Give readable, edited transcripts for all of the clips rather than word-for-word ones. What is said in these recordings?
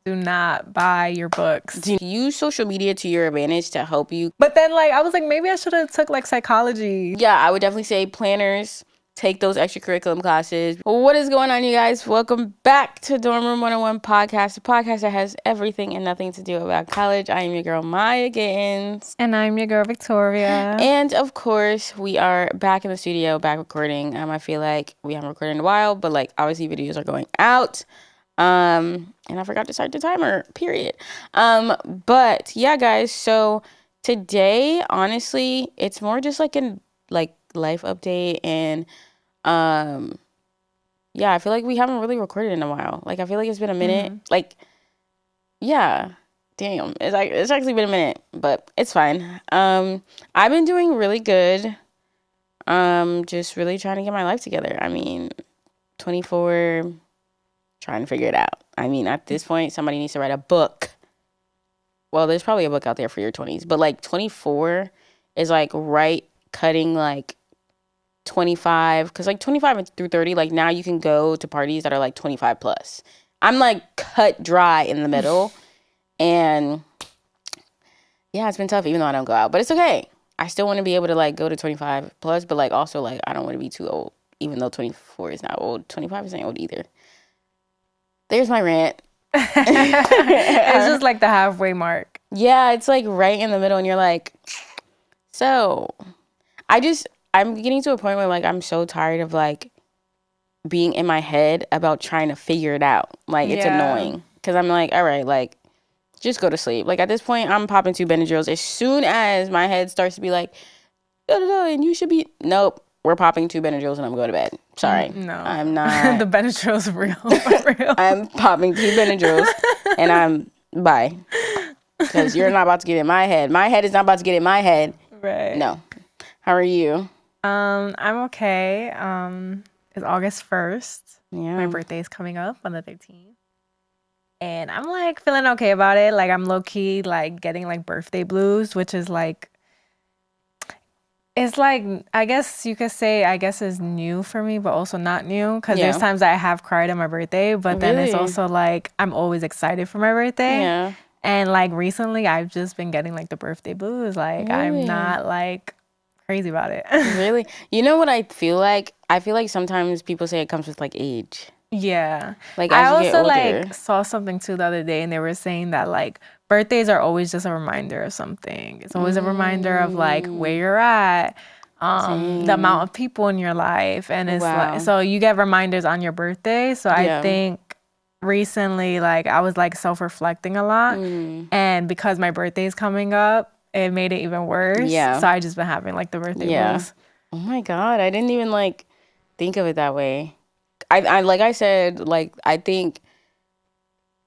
do not buy your books. Use social media to your advantage to help you. But then, like, I was like, maybe I should have took, like, psychology. Yeah, I would definitely say planners, take those extracurriculum classes. What is going on, you guys? Welcome back to Dorm Room 101 Podcast, the podcast that has everything and nothing to do about college. I am your girl, Mya Gittins. And I'm your girl, Victoria. And, of course, we are back in the studio, back recording. I feel like we haven't recorded in a while, but, like, obviously videos are going out. And I forgot to start the timer, period. But yeah, guys, so today, honestly, it's more just like an life update, and yeah, I feel like we haven't really recorded in a while. Like, I feel like it's been a minute. Like, yeah, damn, it's actually been a minute, but it's fine. I've been doing really good. Just really trying to get my life together. I mean, 24, trying to figure it out. I mean, at this point, somebody needs to write a book. Well, there's probably a book out there for your 20s, but like 24 is like right cutting like 25, because like 25 through 30, like now you can go to parties that are like 25 plus. I'm like cut dry in the middle, and yeah, it's been tough even though I don't go out, but it's okay. I still want to be able to like go to 25 plus, but like also like I don't want to be too old, even though 24 is not old. 25 isn't old either. There's my rant. It's just like the halfway mark. Yeah, it's like right in the middle, and you're like, so I'm getting to a point where like I'm so tired of like being in my head about trying to figure it out. Like, it's annoying, because I'm like, all right, like, just go to sleep. Like, at this point, I'm popping 2 Benadryls. As soon as my head starts to be like, and you should be, nope. We're popping 2 Benadryls and I'm going to bed. Sorry. No. I'm not. The Benadryl's real. I'm popping 2 Benadryls and I'm, bye. Because you're not about to get in my head. My head is not about to get in my head. Right. No. How are you? I'm okay. It's August 1st. Yeah. My birthday is coming up on the 13th. And I'm like feeling okay about it. Like, I'm low-key like getting like birthday blues, which is like, it's like, I guess you could say, is new for me, but also not new. Because there's times I have cried on my birthday, but then it's also like, I'm always excited for my birthday. Yeah. And like recently, I've just been getting like the birthday blues. Like, I'm not like crazy about it. Really? You know what I feel like? I feel like sometimes people say it comes with like age. Yeah. Like, I as you get also older. like saw something too the other day, and they were saying that like birthdays are always just a reminder of something. It's always a reminder of like where you're at, the amount of people in your life, and it's like, so you get reminders on your birthday. So I think recently, like, I was like self-reflecting a lot, and because my birthday is coming up, it made it even worse. Yeah. So I just been having like the birthday blues. Oh my God, I didn't even like think of it that way. I like I said, like, I think,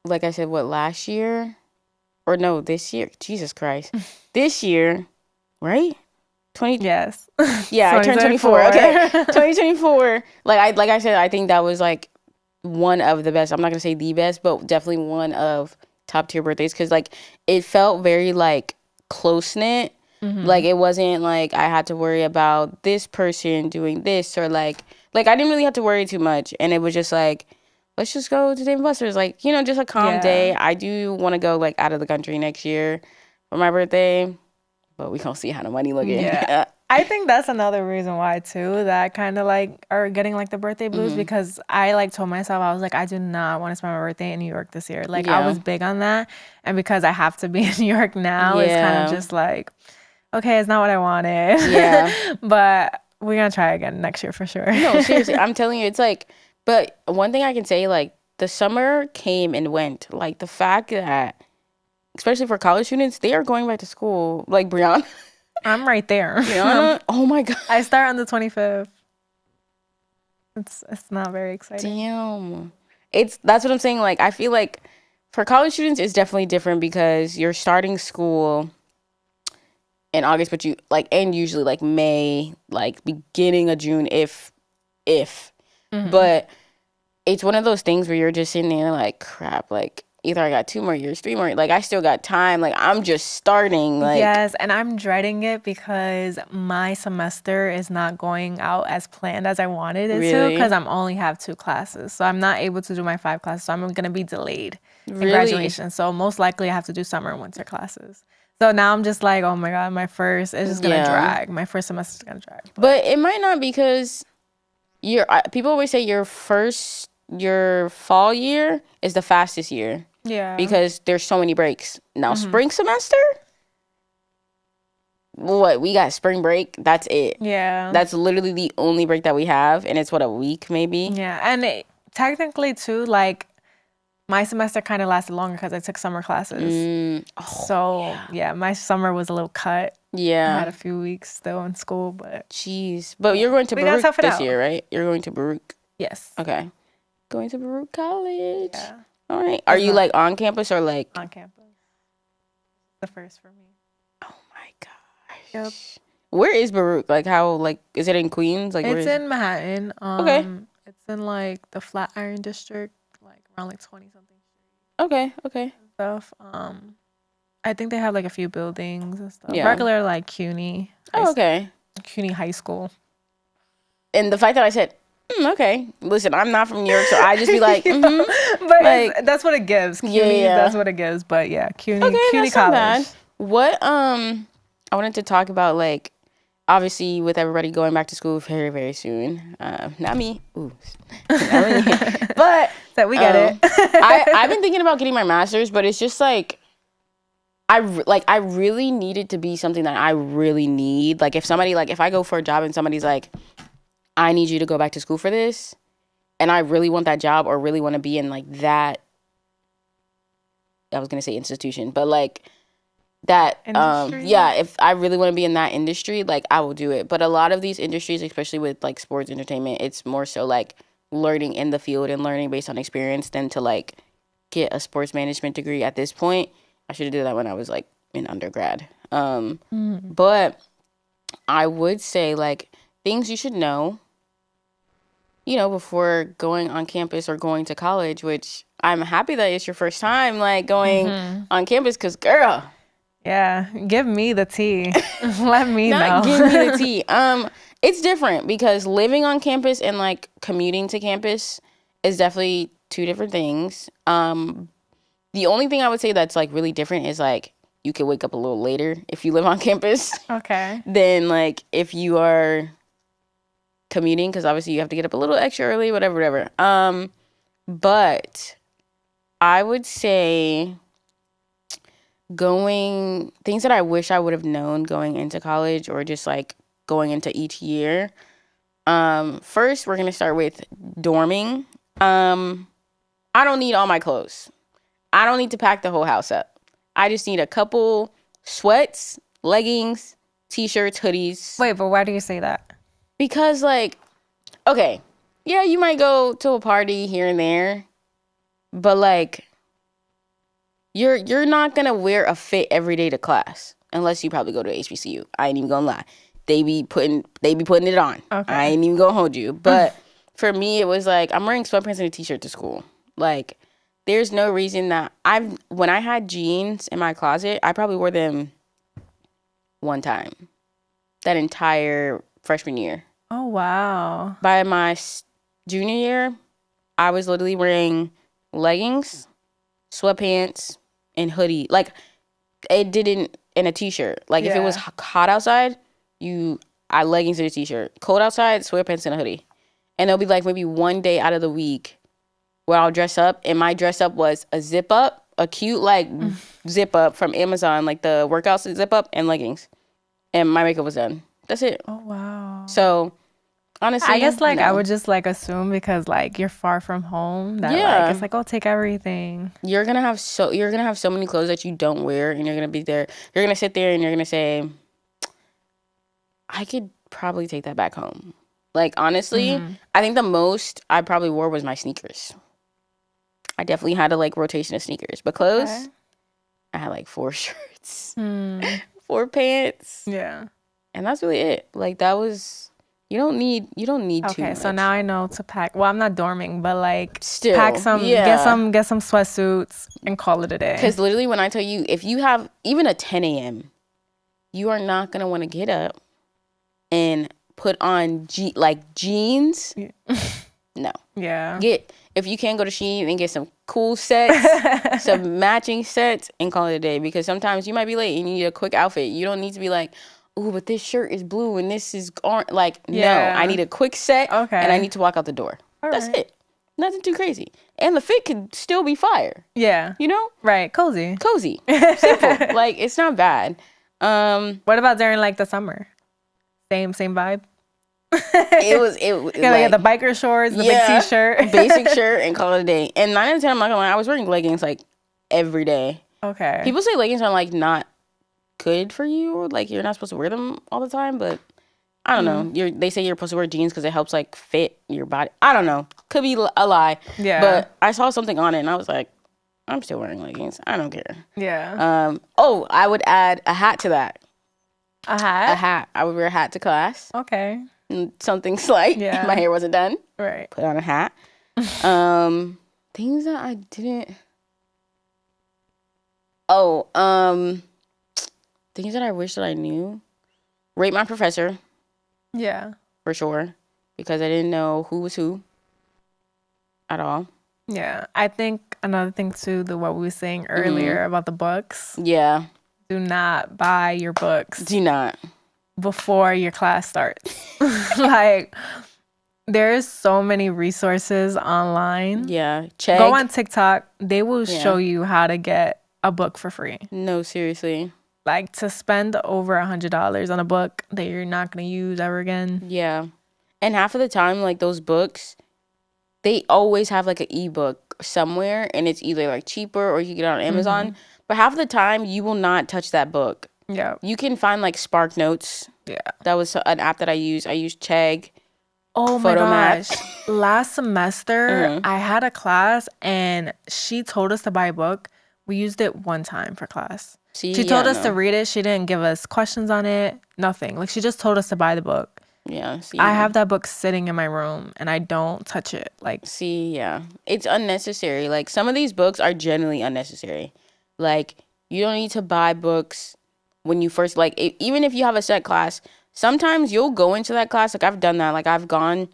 like I said, what, last year? Or no, this year. Jesus Christ. This year, right? Yes. Yeah, I turned 24. Okay. 2024. Like I said, I think that was like one of the best. I'm not going to say the best, but definitely one of top tier birthdays, because like it felt very like close-knit. Like, it wasn't like I had to worry about this person doing this, or like I didn't really have to worry too much, and it was just like, let's just go to Dave & Buster's, like, you know, just a calm day. I do want to go like out of the country next year for my birthday, but we gonna see how the money looking. Yeah. I think that's another reason why too, that kind of like are getting like the birthday blues, because I like told myself, I was like, I do not want to spend my birthday in New York this year. Like, I was big on that, and because I have to be in New York now, it's kind of just like, okay, it's not what I wanted. Yeah. But we're going to try again next year for sure. No, seriously. I'm telling you, it's like, but one thing I can say, like, the summer came and went. Like, the fact that, especially for college students, they are going back to school. Like, Brianna. I'm right there. Brianna? Oh, my God. I start on the 25th. It's not very exciting. Damn. That's what I'm saying. Like, I feel like for college students, it's definitely different, because you're starting school in August, but you like, and usually like May, like beginning of June, if but it's one of those things where you're just sitting there like, crap, like, either I got 2 more years, 3 more. Like, I still got time. Like, I'm just starting. Like, yes, and I'm dreading it because my semester is not going out as planned as I wanted it to, because I'm only have 2 classes. So I'm not able to do my 5 classes. So I'm going to be delayed in graduation. So most likely I have to do summer and winter classes. So now I'm just like, oh my God, my first is just going to drag. My first semester is going to drag. But it might not, because people always say your fall year is the fastest year. Yeah. Because there's so many breaks. Now, spring semester, we got spring break. That's it. Yeah. That's literally the only break that we have. And it's a week maybe. Yeah. And technically too, like, my semester kind of lasted longer because I took summer classes. Yeah, my summer was a little cut. Yeah. I had a few weeks still in school, but... Jeez. But you're going to Baruch this year, right? You're going to Baruch? Yes. Okay. Going to Baruch College. Yeah. All right. Are you, like, on campus or, like... On campus. The first for me. Oh, my gosh. Yep. Where is Baruch? Like, how, like, is it in Queens? Like, it's in Manhattan. Okay. It's in, like, the Flatiron District. Around like 20-something. Okay. Stuff. I think they have like a few buildings and stuff. Yeah. Regular like CUNY. Okay. CUNY High School. And the fact that I said, okay. Listen, I'm not from New York, so I just be like, But like, that's what it gives. CUNY, that's what it gives. But yeah, CUNY, CUNY College. What I wanted to talk about, like, obviously, with everybody going back to school very, very soon. Not me. Ooh. Not me. But that we get it. I've been thinking about getting my master's, but it's just like I really need it to be something that I really need. Like, if I go for a job and somebody's like, I need you to go back to school for this, and I really want that job or really want to be in like that, I was gonna say institution, but like that if I really want to be in that industry, like, I will do it. But a lot of these industries, especially with like sports entertainment, it's more so like learning in the field and learning based on experience than to like get a sports management degree at this point. I should have did that when I was like in undergrad. But I would say, like, things you should know, before going on campus or going to college, which I'm happy that it's your first time like going on campus, because girl, yeah, give me the tea. Let me know. Give me the tea. It's different because living on campus and like commuting to campus is definitely 2 different things. The only thing I would say that's like really different is like you could wake up a little later if you live on campus. Okay. Than like if you are commuting, because obviously you have to get up a little extra early, whatever. But I would say things that I wish I would have known going into college or just like going into each year. First, we're going to start with dorming. I don't need all my clothes. I don't need to pack the whole house up. I just need a couple sweats, leggings, t-shirts, hoodies. Wait, but why do you say that? Because like, okay, yeah, you might go to a party here and there, but like, You're not gonna wear a fit every day to class unless you probably go to HBCU. I ain't even gonna lie. They be putting it on. Okay. I ain't even gonna hold you. But for me, it was like I'm wearing sweatpants and a t-shirt to school. Like, there's no reason that when I had jeans in my closet, I probably wore them one time that entire freshman year. Oh wow! By my junior year, I was literally wearing leggings, sweatpants, and hoodie. Like, it didn't, in a t-shirt. Like, if it was hot outside, I leggings and a t-shirt. Cold outside, sweatpants and a hoodie. And there'll be like maybe one day out of the week where I'll dress up, and my dress up was a zip up, a cute like zip up from Amazon, like the workout zip up, and leggings. And my makeup was done. That's it. Oh wow. So honestly, I guess like I would just like assume because like you're far from home that like it's like, oh, take everything. You're gonna have so many clothes that you don't wear, and you're gonna be there. You're gonna sit there and you're gonna say, I could probably take that back home. Like, honestly, I think the most I probably wore was my sneakers. I definitely had a like rotation of sneakers, but clothes, I had like 4 shirts, 4 pants. Yeah. And that's really it. Like, that was You don't need too much. Okay, so now I know to pack. Well, I'm not dorming, but like Still, pack some, yeah. get some sweatsuits and call it a day. Because literally, when I tell you, if you have even a 10 a.m., you are not gonna want to get up and put on jeans. No. Yeah. If you can go to Shein and get some cool sets, some matching sets, and call it a day. Because sometimes you might be late and you need a quick outfit. You don't need to be like, ooh, but this shirt is blue and this is orange. Like, no, I need a quick set and I need to walk out the door. That's it. Nothing too crazy. And the fit could still be fire. Yeah. You know? Right. Cozy. Simple. Like, it's not bad. What about during like the summer? Same vibe? It was like the biker shorts, the big t-shirt, basic shirt, and call it a day. And 9 out of 10, I'm not gonna lie, I was wearing leggings like every day. Okay. People say leggings are like not good for you, or like you're not supposed to wear them all the time, but I don't know. They say you're supposed to wear jeans because it helps like fit your body. I don't know. Could be a lie. Yeah. But I saw something on it and I was like, I'm still wearing leggings. I don't care. Yeah. I would add a hat to that. A hat? A hat. I would wear a hat to class. Okay. Something slight. Yeah. My hair wasn't done. Right. Put on a hat. Things that I didn't. Things that I wish that I knew. Rate my professor. Yeah. For sure. Because I didn't know who was who at all. Yeah. I think another thing too, what we were saying earlier about the books. Yeah. Do not buy your books. Do not. Before your class starts. Like, there's so many resources online. Yeah. Go on TikTok. They will show you how to get a book for free. No, seriously. Like, to spend over $100 on a book that you're not going to use ever again. Yeah. And half of the time, like, those books, they always have, like, an ebook somewhere. And it's either, like, cheaper or you can get it on Amazon. But half of the time, you will not touch that book. Yeah. You can find, like, Spark Notes. Yeah. That was an app that I used. I used Chegg. Oh, my gosh. Last semester, I had a class, and she told us to buy a book. We used it one time for class. She told us to read it. She didn't give us questions on it. Nothing. Like, she just told us to buy the book. Yeah. See, I have that book sitting in my room, and I don't touch it. Like, yeah. It's unnecessary. Like, some of these books are genuinely unnecessary. Like, you don't need to buy books when you first, like, even if you have a set class, sometimes you'll go into that class. Like, I've done that. Like, I've gone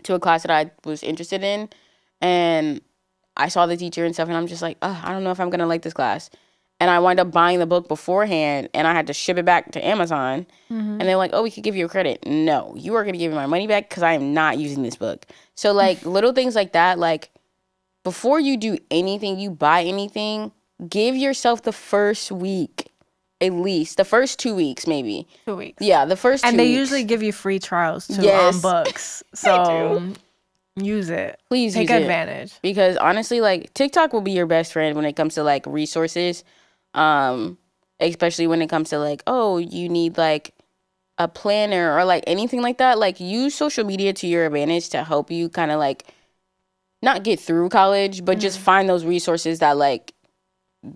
to a class that I was interested in, and I saw the teacher and stuff, and I'm just like, I don't know if I'm going to like this class. And I wind up buying the book beforehand, and I had to ship it back to Amazon. And they're like, oh, we could give you a credit. No, you are going to give me my money back because I am not using this book. So, like, little things like that, like, before you do anything, you buy anything, give yourself the first week, at least. The first 2 weeks, maybe. 2 weeks. Yeah, the first 2 weeks. And they usually give you free trials, too, on books. So, use it. Please take advantage. Because, honestly, like, TikTok will be your best friend when it comes to, like, resources. Especially when it comes to, like, oh, you need, like, a planner or, like, anything like that. Like, use social media to your advantage to help you kind of, like, not get through college, but just find those resources that, like,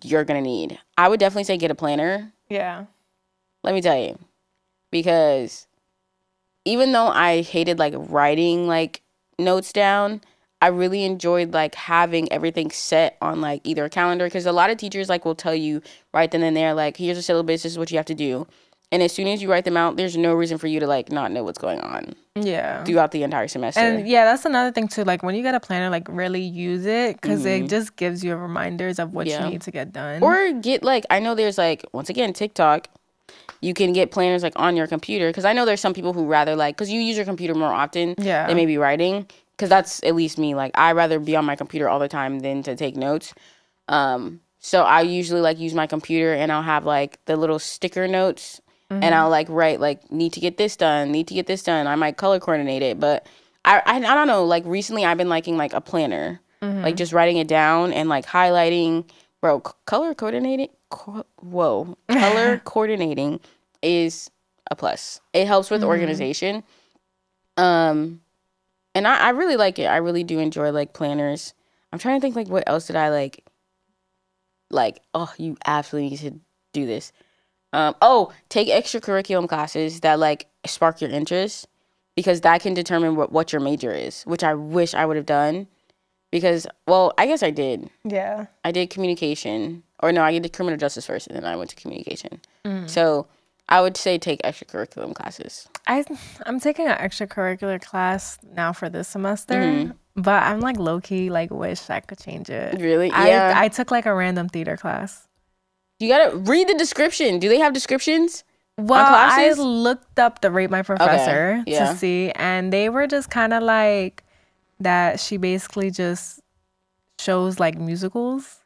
you're gonna need. I would definitely say get a planner. Yeah. Let me tell you. Because even though I hated, like, writing, like, notes down, I really enjoyed, like, having everything set on, like, either a calendar. Because a lot of teachers, like, will tell you right then and there, like, here's a syllabus, this is what you have to do. And as soon as you write them out, there's no reason for you to, like, not know what's going on. Yeah. Throughout the entire semester. And, yeah, that's another thing, too. Like, when you get a planner, like, really use it. Because it just gives you reminders of what you need to get done. Or get, like, I know there's, like, once again, TikTok. You can get planners, like, on your computer. Because I know there's some people who rather, like, because you use your computer more often than maybe writing. Because that's at least me. Like, I rather be on my computer all the time than to take notes. So I usually, like, use my computer, and I'll have, like, the little sticker notes. And I'll, like, write, like, need to get this done. I might color coordinate it. But I don't know. Like, recently I've been liking, like, a planner. Like, just writing it down and, like, highlighting. Bro, color coordinating. Color coordinating is a plus. It helps with organization. And I really like it. I really do enjoy, like, planners. I'm trying to think, like, what else did I like, oh, you absolutely need to do this. Take extracurricular classes that, like, spark your interest. because that can determine what your major is, which I wish I would have done because, well, I guess I did. Yeah. I did communication. Or no, I did criminal justice first, and then I went to communication. So I would say take extracurricular classes. I'm taking an extracurricular class now for this semester, but I'm like low-key like wish I could change it. Really? Yeah. I took like a random theater class. You gotta read the description. Do they have descriptions? Well, I looked up the Rate My Professor to see, and they were just kind of like that she basically just shows like musicals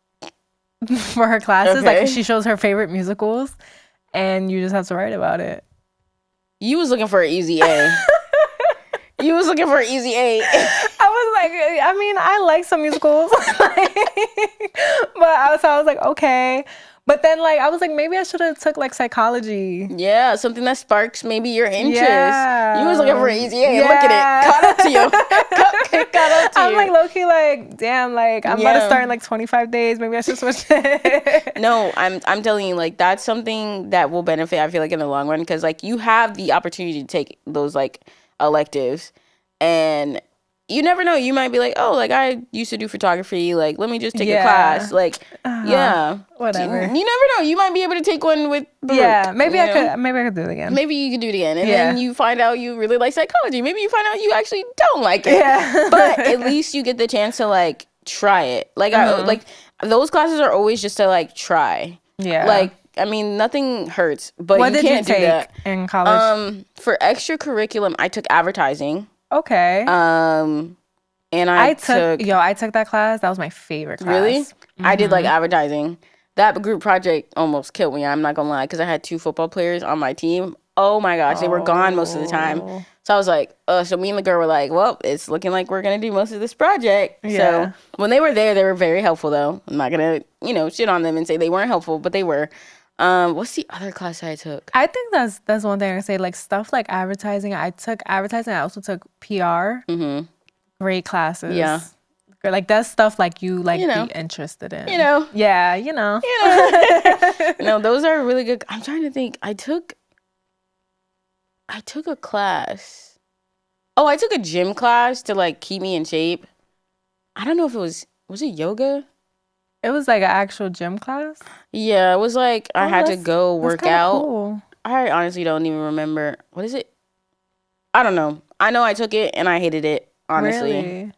for her classes. Like she shows her favorite musicals, and you just have to write about it. You was looking for an easy A. You was looking for an easy A. I was like, I mean, I like some musicals. But I was like, okay. But then, like, I was like, maybe I should have took, like, psychology. Yeah, something that sparks maybe your interest. Yeah. You was looking for an easy A. Look at it. Caught up to you. Caught up to you. I'm, like, low-key, like, damn, like, I'm about to start in, like, 25 days. Maybe I should switch it. No, I'm telling you, like, that's something that will benefit, I feel like, in the long run. Because, like, you have the opportunity to take those, like, electives. And you never know. You might be like, oh, like, I used to do photography. Like, let me just take a class. Like, whatever. You never know. You might be able to take one with Baruch, maybe I could do it again. Maybe you could do it again. And then you find out you really like psychology. Maybe you find out you actually don't like it. Yeah. But at least you get the chance to, like, try it. Like, like, those classes are always just to, like, try. Yeah. Like, I mean, nothing hurts. But what you can't do that in college? For extracurriculum, I took advertising. Okay. And I took that class. That was my favorite class. Really? I did like advertising. That group project almost killed me. I'm not gonna lie, because I had 2 football players on my team. Oh my gosh, they were gone most of the time. So I was like, so me and the girl were like, well, it's looking like we're gonna do most of this project. Yeah. So when they were there, they were very helpful though. I'm not gonna, shit on them and say they weren't helpful, but they were. What's the other class I took? I think that's one thing I say. Like stuff like advertising. I took advertising. I also took PR. Great classes. Yeah. Like that's stuff like you like be interested in. Yeah. No, those are really good. I'm trying to think. I took a class. Oh, I took a gym class to like keep me in shape. I don't know if was it yoga? It was like an actual gym class? Yeah, it was like I had to go work out. Cool. I honestly don't even remember. What is it? I don't know. I know I took it and I hated it, honestly. Really?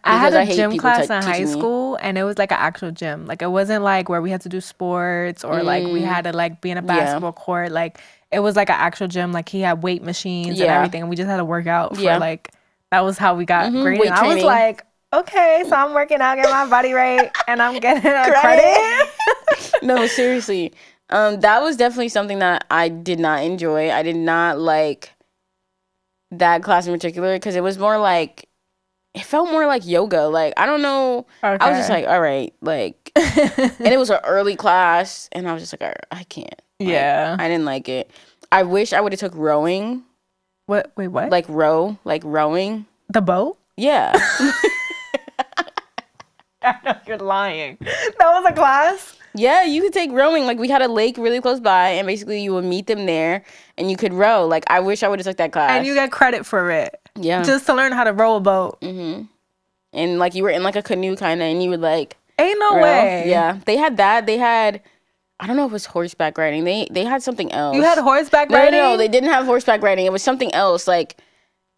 I had a gym class in high school and it was like an actual gym. Like it wasn't like where we had to do sports or like we had to like be in a basketball court. Like it was like an actual gym. Like he had weight machines and everything. And we just had to work out for like, that was how we got graded. I was like, okay, so I'm working out, getting my body right, and I'm getting a credit. No, seriously. That was definitely something that I did not enjoy. I did not like that class in particular because it was more like, it felt more like yoga. Like, I don't know. Okay. I was just like, all right. Like, and it was an early class, and I was just like, all right, I can't. Yeah. Like, I didn't like it. I wish I would have took rowing. What? Wait, what? Like rowing. The boat? Yeah. I know you're lying. That was a class? Yeah, you could take rowing. Like, we had a lake really close by, and basically you would meet them there, and you could row. Like, I wish I would have took that class. And you got credit for it. Yeah. Just to learn how to row a boat. Mm-hmm. And, like, you were in, like, a canoe kind of, and you would, like... Ain't no way. Yeah. They had that. They had... I don't know if it was horseback riding. They had something else. You had horseback riding? No, they didn't have horseback riding. It was something else. Like,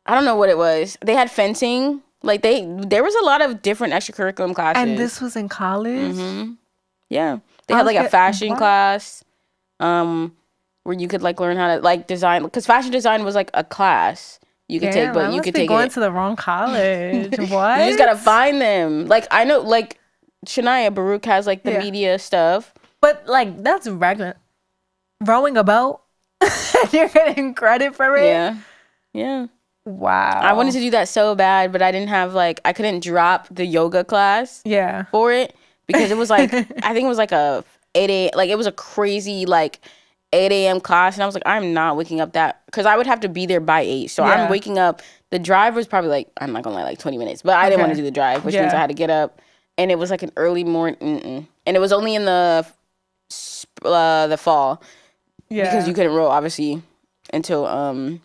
I don't know what it was. They had fencing. Like, there was a lot of different extracurricular classes. And this was in college? Mm-hmm. Yeah. They had, like, a fashion class where you could, like, learn how to, like, design. Because fashion design was, like, a class you could take, but you could take going to the wrong college. What? You just got to find them. Like, I know, like, Shania Baruch has, like, the media stuff. But, like, that's regular. Rowing a boat? You're getting credit for it? Yeah. Yeah. Wow. I wanted to do that so bad, but I didn't have, like, I couldn't drop the yoga class for it because it was, like, I think it was, like, a 8 a.m., like, it was a crazy, like, 8 a.m. class, and I was like, I'm not waking up that, because I would have to be there by 8, so I'm waking up, the drive was probably, like, I'm not gonna lie, like, 20 minutes, but I didn't want to do the drive, which means I had to get up, and it was, like, an early morning, and it was only in the fall, because you couldn't row, obviously, until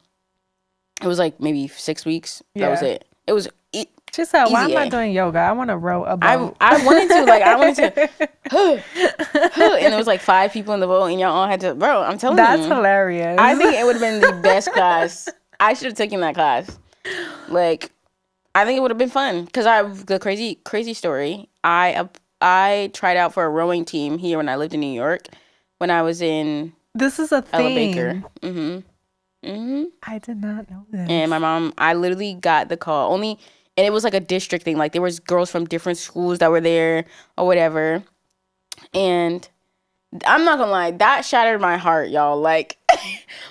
It was like maybe 6 weeks. That was it. It was she said, why am I doing yoga? I want to row a boat. I wanted to, and there was like 5 people in the boat, and y'all all had to, bro, I'm telling you. That's hilarious. I think it would have been the best class. I should have taken that class. Like, I think it would have been fun. Because the crazy story, I tried out for a rowing team here when I lived in New York, when I was in This is a thing. Ella Baker. I did not know this. And my mom, I literally got the call and it was like a district thing. Like there was girls from different schools that were there or whatever. And I'm not gonna lie, that shattered my heart, y'all. Like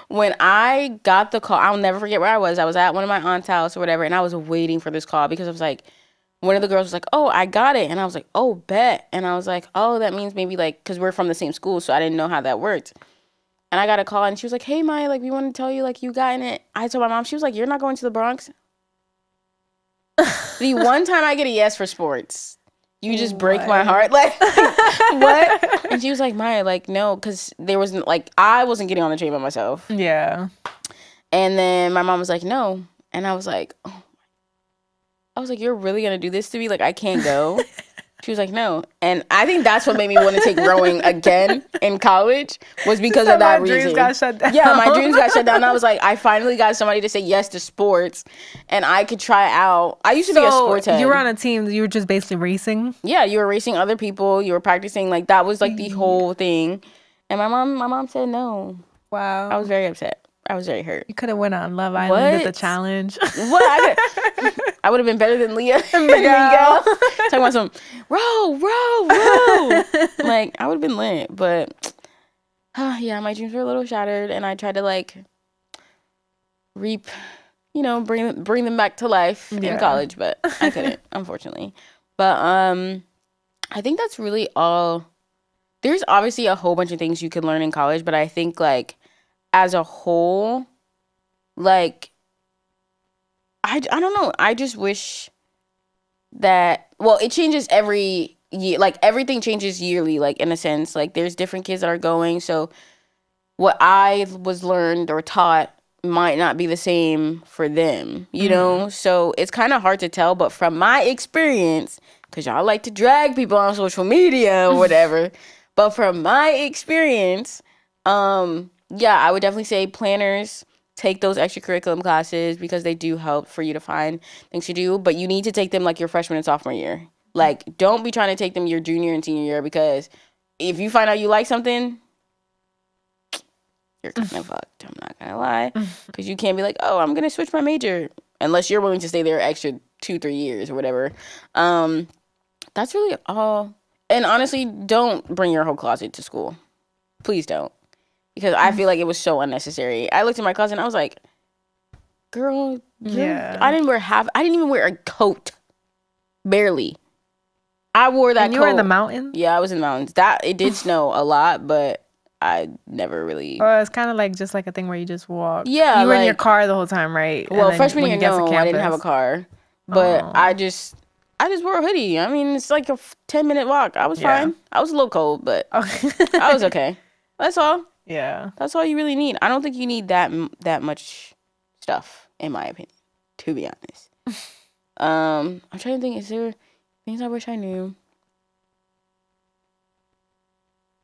when I got the call, I'll never forget where I was. I was at one of my aunt's house or whatever, and I was waiting for this call because I was like, one of the girls was like, oh, I got it. And I was like, oh, bet. And I was like, oh, that means maybe like, because we're from the same school, so I didn't know how that worked. And I got a call, and she was like, hey, Maya, like, we want to tell you, like, you got in it. I told my mom, she was like, you're not going to the Bronx? The one time I get a yes for sports, you just break my heart. Like, what? And she was like, Maya, like, no, because there wasn't, like, I wasn't getting on the train by myself. Yeah. And then my mom was like, no. And I was like, oh. I was like, you're really going to do this to me? Like, I can't go? She was like, no. And I think that's what made me want to take rowing again in college, was because of that reason. My dreams got shut down. Yeah, my dreams got shut down. And I was like, I finally got somebody to say yes to sports, and I could try out. I used to be a sports head. You were on a team. You were just basically racing? Yeah, you were racing other people. You were practicing. Like, that was, like, the whole thing. And my mom said no. Wow. I was very upset. I was very hurt. You could have went on Love Island, did the challenge. What? I would have been better than Leah and Miguel. Talking about some row. Like, I would have been lit. But, yeah, my dreams were a little shattered. And I tried to, like, bring them back to life in college. But I couldn't, unfortunately. But I think that's really all. There's obviously a whole bunch of things you could learn in college. But I think, like, as a whole, like, I don't know. I just wish that, well, it changes every year. Like, everything changes yearly, like, in a sense. Like, there's different kids that are going. So what I was learned or taught might not be the same for them, you know? So it's kind of hard to tell. But from my experience, because y'all like to drag people on social media or whatever, but from my experience, yeah, I would definitely say planners, take those extracurricular classes because they do help for you to find things to do. But you need to take them like your freshman and sophomore year. Like, don't be trying to take them your junior and senior year, because if you find out you like something, you're kind of fucked. I'm not going to lie. Because you can't be like, oh, I'm going to switch my major. Unless you're willing to stay there extra 2-3 years or whatever. That's really all. And honestly, don't bring your whole closet to school. Please don't. Because I feel like it was so unnecessary. I looked at my closet and I was like, girl, I didn't even wear a coat. Barely. I wore that coat. And you were in the mountains? Yeah, I was in the mountains. It did snow a lot, but I never really. Or it's kind of like just like a thing where you just walk. Yeah. You were in your car the whole time, right? Well, freshman year, no, I didn't have a car. But I just wore a hoodie. I mean, it's like a 10-minute walk. I was fine. I was a little cold, but I was okay. That's all. Yeah. That's all you really need. I don't think you need that much stuff, in my opinion, to be honest. I'm trying to think, is there things I wish I knew?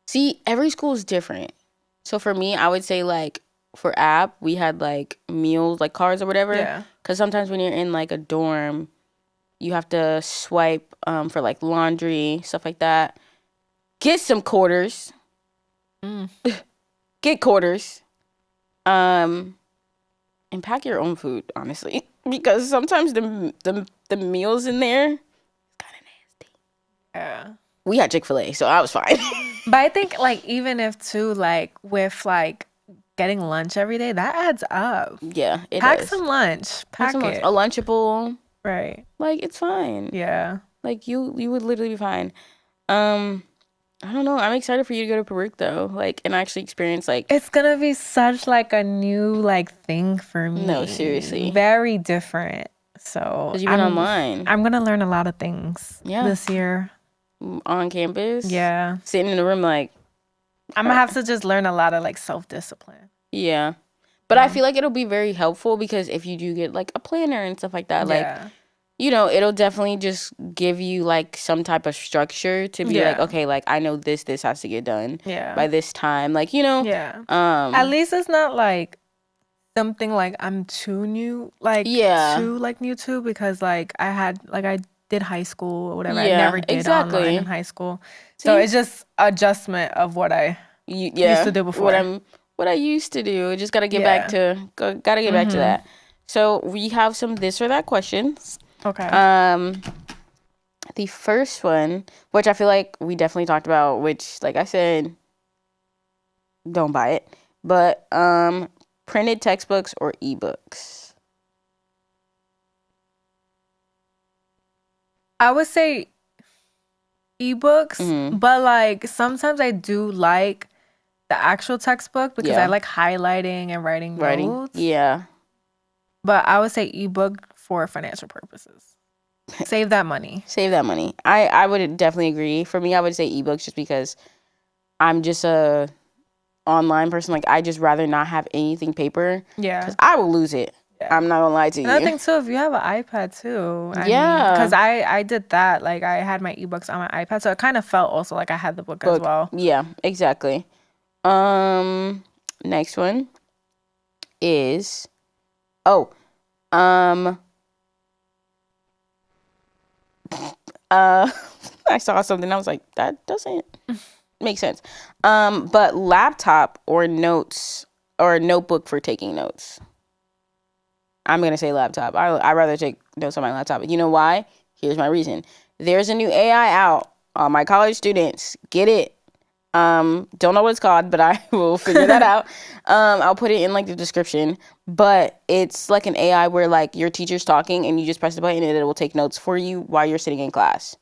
See, every school is different. So for me, I would say, like, for app, we had, like, meals, like, cards or whatever. Yeah. Because sometimes when you're in, like, a dorm, you have to swipe for, like, laundry, stuff like that. Get some quarters. Get quarters. And pack your own food, honestly. Because sometimes the meals in there is kind of nasty. Yeah. We had Chick-fil-A, so I was fine. But I think, like, even if, too, like, with, like, getting lunch every day, that adds up. Yeah, it Pack does. some lunch. Pack some it. A Lunchable. Right. Like, it's fine. Yeah. Like, you would literally be fine. I don't know. I'm excited for you to go to Peru, though. Like, and actually experience, like... It's going to be such, like, a new, like, thing for me. No, seriously. Very different. So... Because you've been online. I'm going to learn a lot of things this year. On campus? Yeah. Sitting in the room, like... I'm going to have to just learn a lot of, like, self-discipline. Yeah. But I feel like it'll be very helpful because if you do get like a planner and stuff like that, like, you know, it'll definitely just give you like some type of structure to be like, okay, like I know this has to get done by this time. Like, you know, at least it's not like something like I'm too new, like too like new to, because like I did high school or whatever. I never did online in high school. So it's just adjustment of what I used to do before. What I used to do. Just gotta get back to back to that. So we have some this or that questions. Okay. The first one, which I feel like we definitely talked about, which like I said, don't buy it. But printed textbooks or ebooks? I would say ebooks, but like sometimes I do like the actual textbook because I like highlighting and writing notes. Yeah. But I would say ebook for financial purposes. Save that money. Save that money. I would definitely agree. For me, I would say ebooks just because I'm just a online person. Like, I just rather not have anything paper. Yeah. Because I will lose it. Yeah. I'm not gonna lie to you. Another thing too, if you have an iPad too. Because I did that. Like, I had my ebooks on my iPad, so it kind of felt also like I had the book as well. Yeah, exactly. Next one is I saw something. I was like, that doesn't make sense. But laptop or notes or notebook for taking notes. I'm going to say laptop. I'd rather take notes on my laptop. You know why? Here's my reason. There's a new AI out. All my college students, get it. Don't know what it's called, but I will figure that out. I'll put it in like the description. But it's like an AI where like your teacher's talking and you just press the button and it will take notes for you while you're sitting in class.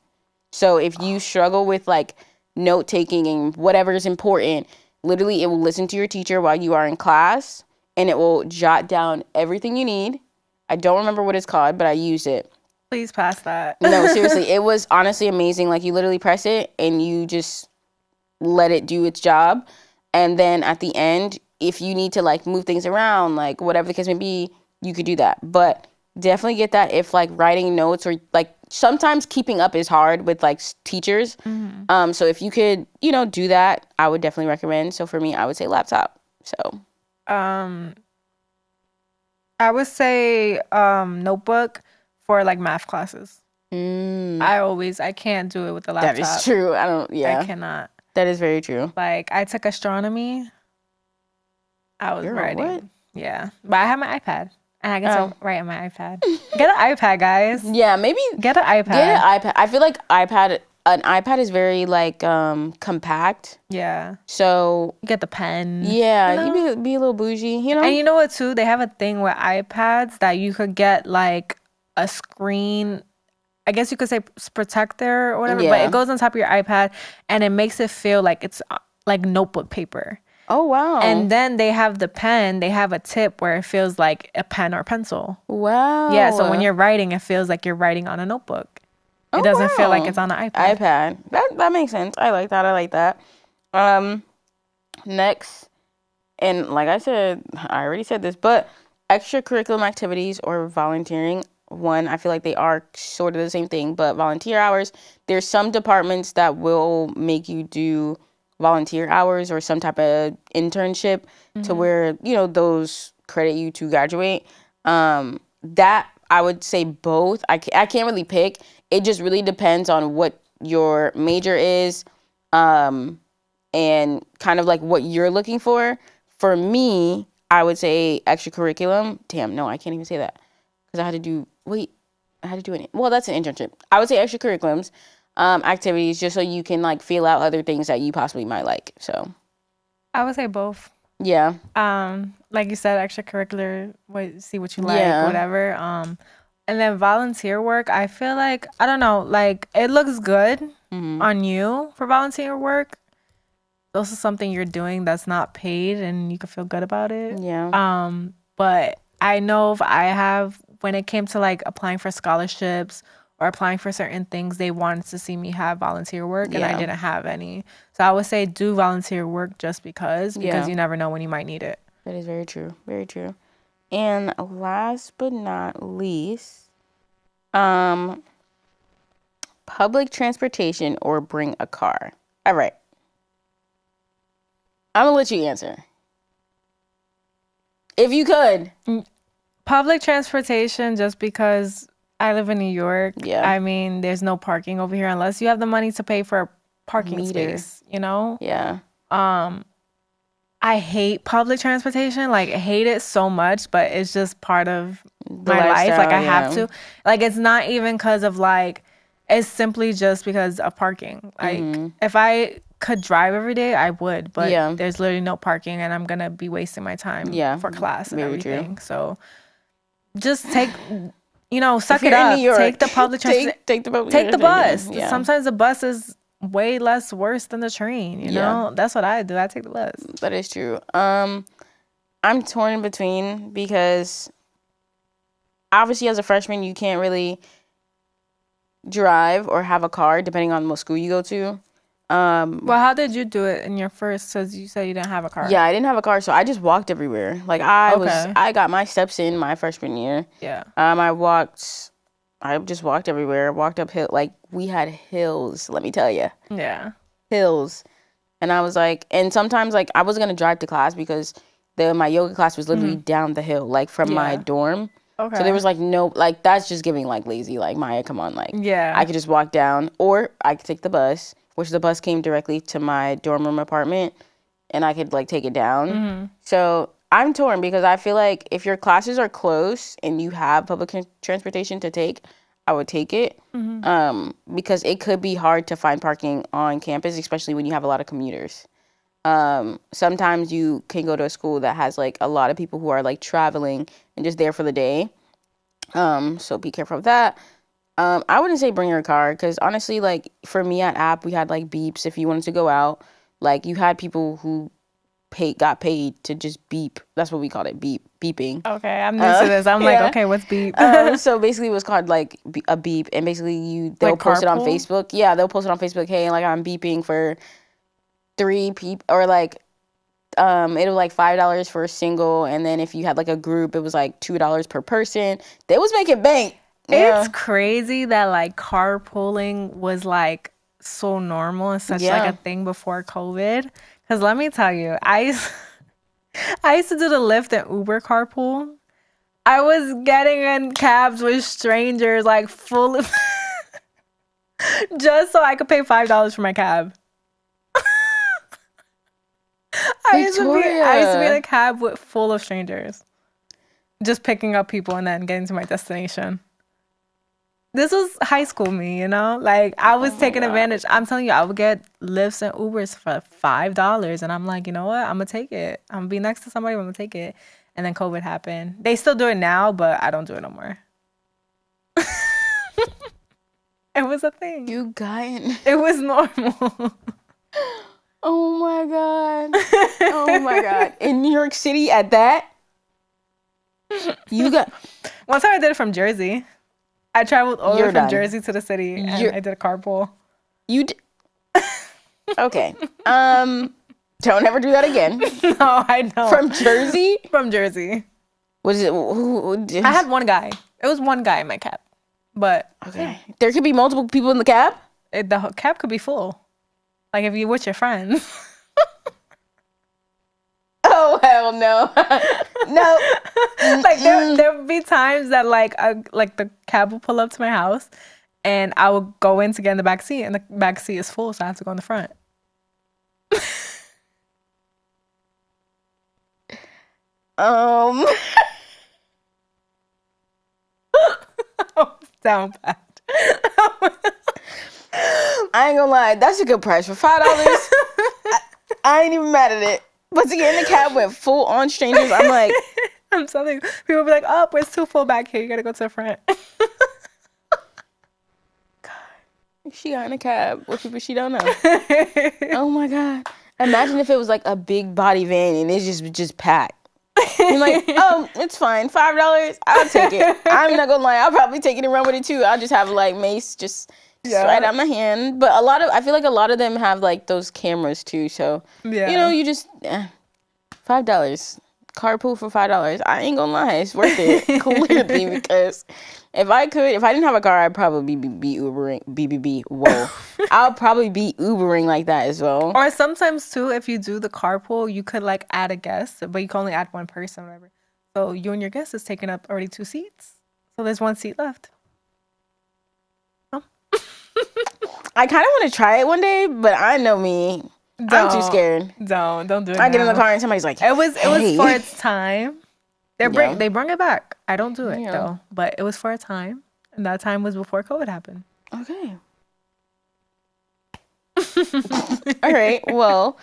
So if you struggle with like note taking and whatever is important, literally it will listen to your teacher while you are in class and it will jot down everything you need. I don't remember what it's called, but I used it. Please pass that. No, seriously, it was honestly amazing. Like, you literally press it and you just let it do its job. And then at the end, if you need to like move things around, like whatever the case may be, you could do that. But definitely get that if like writing notes or like sometimes keeping up is hard with like teachers. So if you could, you know, do that, I would definitely recommend. So for me, I would say laptop. So I would say notebook for like math classes. I can't do it with the laptop. That is true. I cannot. That is very true. Like, I took astronomy. I was writing. What? Yeah. But I have my iPad. And I get to write on my iPad. Get an iPad, guys. Yeah, maybe get an iPad. Get an iPad. I feel like an iPad is very like compact. Yeah. So you get the pen. Yeah, you know? be a little bougie, you know? And you know what too? They have a thing with iPads that you could get like a screen, I guess you could say protector or whatever, but it goes on top of your iPad and it makes it feel like it's like notebook paper. Oh, wow. And then they have the pen, they have a tip where it feels like a pen or pencil. Wow. Yeah, so when you're writing, it feels like you're writing on a notebook. It doesn't feel like it's on an iPad. That makes sense. I like that. Next, and like I said, I already said this, but extracurricular activities or volunteering. One, I feel like they are sort of the same thing, but volunteer hours, there's some departments that will make you do volunteer hours or some type of internship to where, you know, those credit you to graduate. That I would say both. I can't really pick. It just really depends on what your major is and kind of like what you're looking for. For me, I would say extracurriculum. Damn, no, I can't even say that because I had to do it. Well, that's an internship. I would say extracurriculums, activities, just so you can like feel out other things that you possibly might like. So I would say both. Yeah. Like you said, extracurricular, see what you like, whatever. And then volunteer work, I feel like, I don't know, like it looks good on you for volunteer work. It's also something you're doing that's not paid and you can feel good about it. Yeah. But I know when it came to like applying for scholarships or applying for certain things, they wanted to see me have volunteer work and I didn't have any. So I would say do volunteer work just because you never know when you might need it. That is very true. Very true. And last but not least, public transportation or bring a car. All right. I'm going to let you answer. If you could. Public transportation, just because I live in New York. Yeah. I mean, there's no parking over here unless you have the money to pay for a parking space, you know? Yeah. I hate public transportation. Like, I hate it so much, but it's just part of my life. Like, I have to. Like, it's not even because of, like, it's simply just because of parking. Like, if I could drive every day, I would. But there's literally no parking, and I'm going to be wasting my time for class and everything. True. So, just take, suck it up. Take the public transportation. Take the bus. Yeah. Sometimes the bus is way less worse than the train, you know? That's what I do. I take the bus. That is true. I'm torn in between because obviously as a freshman you can't really drive or have a car depending on what school you go to. Well, how did you do it in your first, because you said you didn't have a car? Yeah, I didn't have a car, so I just walked everywhere. Like I got my steps in my freshman year. Yeah. I just walked everywhere, walked up hill. Like, we had hills, let me tell you. Yeah. Hills. And I was like, and sometimes, like, I wasn't going to drive to class because my yoga class was literally down the hill, like, from my dorm. Okay. So there was, like, no, like, that's just giving, like, lazy. Like, Maya, come on. Like, I could just walk down, or I could take the bus, which the bus came directly to my dorm room apartment, and I could, like, take it down. So I'm torn because I feel like if your classes are close and you have public transportation to take, I would take it because it could be hard to find parking on campus, especially when you have a lot of commuters. Sometimes you can go to a school that has like a lot of people who are like traveling and just there for the day. So be careful of that. I wouldn't say bring your car because honestly, like for me at App, we had like beeps if you wanted to go out. Like you had people who got paid to just beep. That's what we called it, beeping. Okay, I'm new to this. I'm like, okay, what's beep? So basically it was called like a beep, and basically they'll like post carpool? It on Facebook. Yeah, they'll post it on Facebook. Hey, like I'm beeping for 3 people, or like it was like $5 for a single, and then if you had like a group, it was like $2 per person. They was making bank. It's crazy that like carpooling was like so normal and such like a thing before COVID. Because let me tell you, I used to do the Lyft and Uber carpool. I was getting in cabs with strangers, like full of just so I could pay $5 for my cab. I used to be in a cab full of strangers, just picking up people and then getting to my destination. This was high school me, you know? Like, I was taking advantage. I'm telling you, I would get Lyfts and Ubers for $5. And I'm like, you know what? I'm going to take it. I'm going to be next to somebody. I'm going to take it. And then COVID happened. They still do it now, but I don't do it no more. It was a thing. You guy. It was normal. Oh, my God. Oh, my God. In New York City at that? You got... One time I did it from Jersey. I traveled all the way from Jersey to the city, and I did a carpool. Okay. Don't ever do that again. No, I know. From Jersey? From Jersey. What is it? I had one guy. It was one guy in my cab. But... Okay. There could be multiple people in the cab? The cab could be full. Like, if you're with your friends. Oh, hell no. No. Like, there would be times that, like the cab will pull up to my house, and I will go in to get in the back seat, and the back seat is full, so I have to go in the front. Down bad. I ain't gonna lie, that's a good price for $5. I ain't even mad at it. But to get in the cab with full on strangers, I'm like, I'm telling you, people be like, oh, it's too full back here. You gotta go to the front. God, she got in a cab with people she don't know. Oh my God. Imagine if it was like a big body van and it's just packed. You're like, oh, it's fine. $5, I'll take it. I'm not gonna lie, I'll probably take it and run with it too. I'll just have like Mace just right out my hand. But I feel like a lot of them have like those cameras too. So you know, you just $5. carpool for $5. I ain't gonna lie, it's worth it. Clearly, because if I didn't have a car, I'd probably be Ubering. Whoa. I'll probably be Ubering like that as well. Or sometimes too, if you do the carpool, you could like add a guest, but you can only add one person, whatever. So you and your guest is taking up already 2 seats. So there's 1 seat left. Oh. I kind of want to try it one day, but I know me. I'm too scared. Don't do it. I get in the car and somebody's like, it was for its time. They bring it back. I don't do it though, but it was for a time, and that time was before COVID happened. Okay. All right. Well,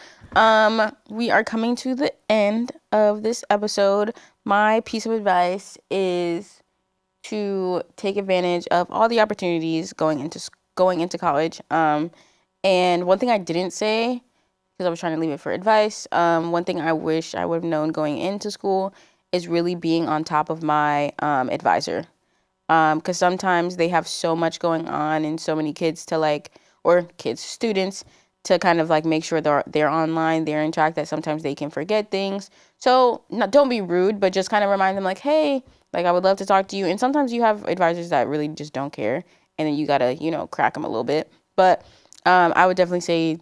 we are coming to the end of this episode. My piece of advice is to take advantage of all the opportunities going into college. And one thing I didn't say, because I was trying to leave it for advice, one thing I wish I would have known going into school is really being on top of my advisor. Because sometimes they have so much going on and so many kids students to kind of like make sure they're online, they're in track, that sometimes they can forget things. So don't be rude, but just kind of remind them like, hey, like I would love to talk to you. And sometimes you have advisors that really just don't care, and then you gotta, crack them a little bit. But I would definitely say,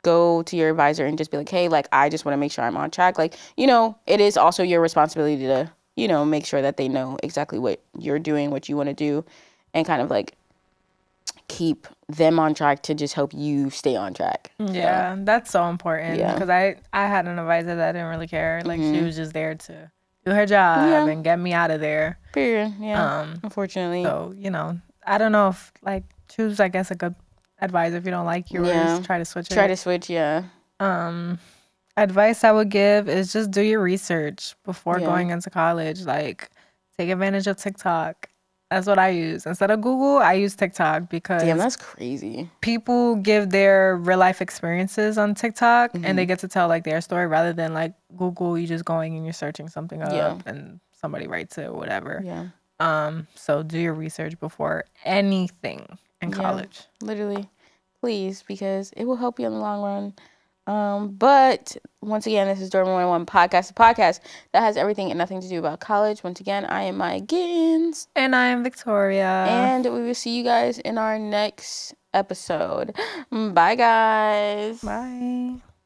go to your advisor and just be like, hey, like I just want to make sure I'm on track. Like, it is also your responsibility to, make sure that they know exactly what you're doing, what you want to do, and kind of like keep them on track to just help you stay on track. Yeah, that's so important. Because I had an advisor that didn't really care. Like she was just there to do her job and get me out of there. Period. Yeah. Unfortunately. So, I don't know if like choose, I guess, a good advisor. If you don't like yours, try to switch it. Try to switch, yeah. Advice I would give is just do your research before going into college. Like, take advantage of TikTok. That's what I use. Instead of Google, I use TikTok because... Damn, that's crazy. People give their real life experiences on TikTok and they get to tell like their story rather than like Google, you just going and you're searching something up and somebody writes it or whatever. Yeah. So do your research before anything in college. Literally. Please, because it will help you in the long run. But once again, this is Dorman 101 Podcast, a podcast that has everything and nothing to do about college. Once again, I am Mya Gittins. And I am Victoria. And we will see you guys in our next episode. Bye, guys. Bye.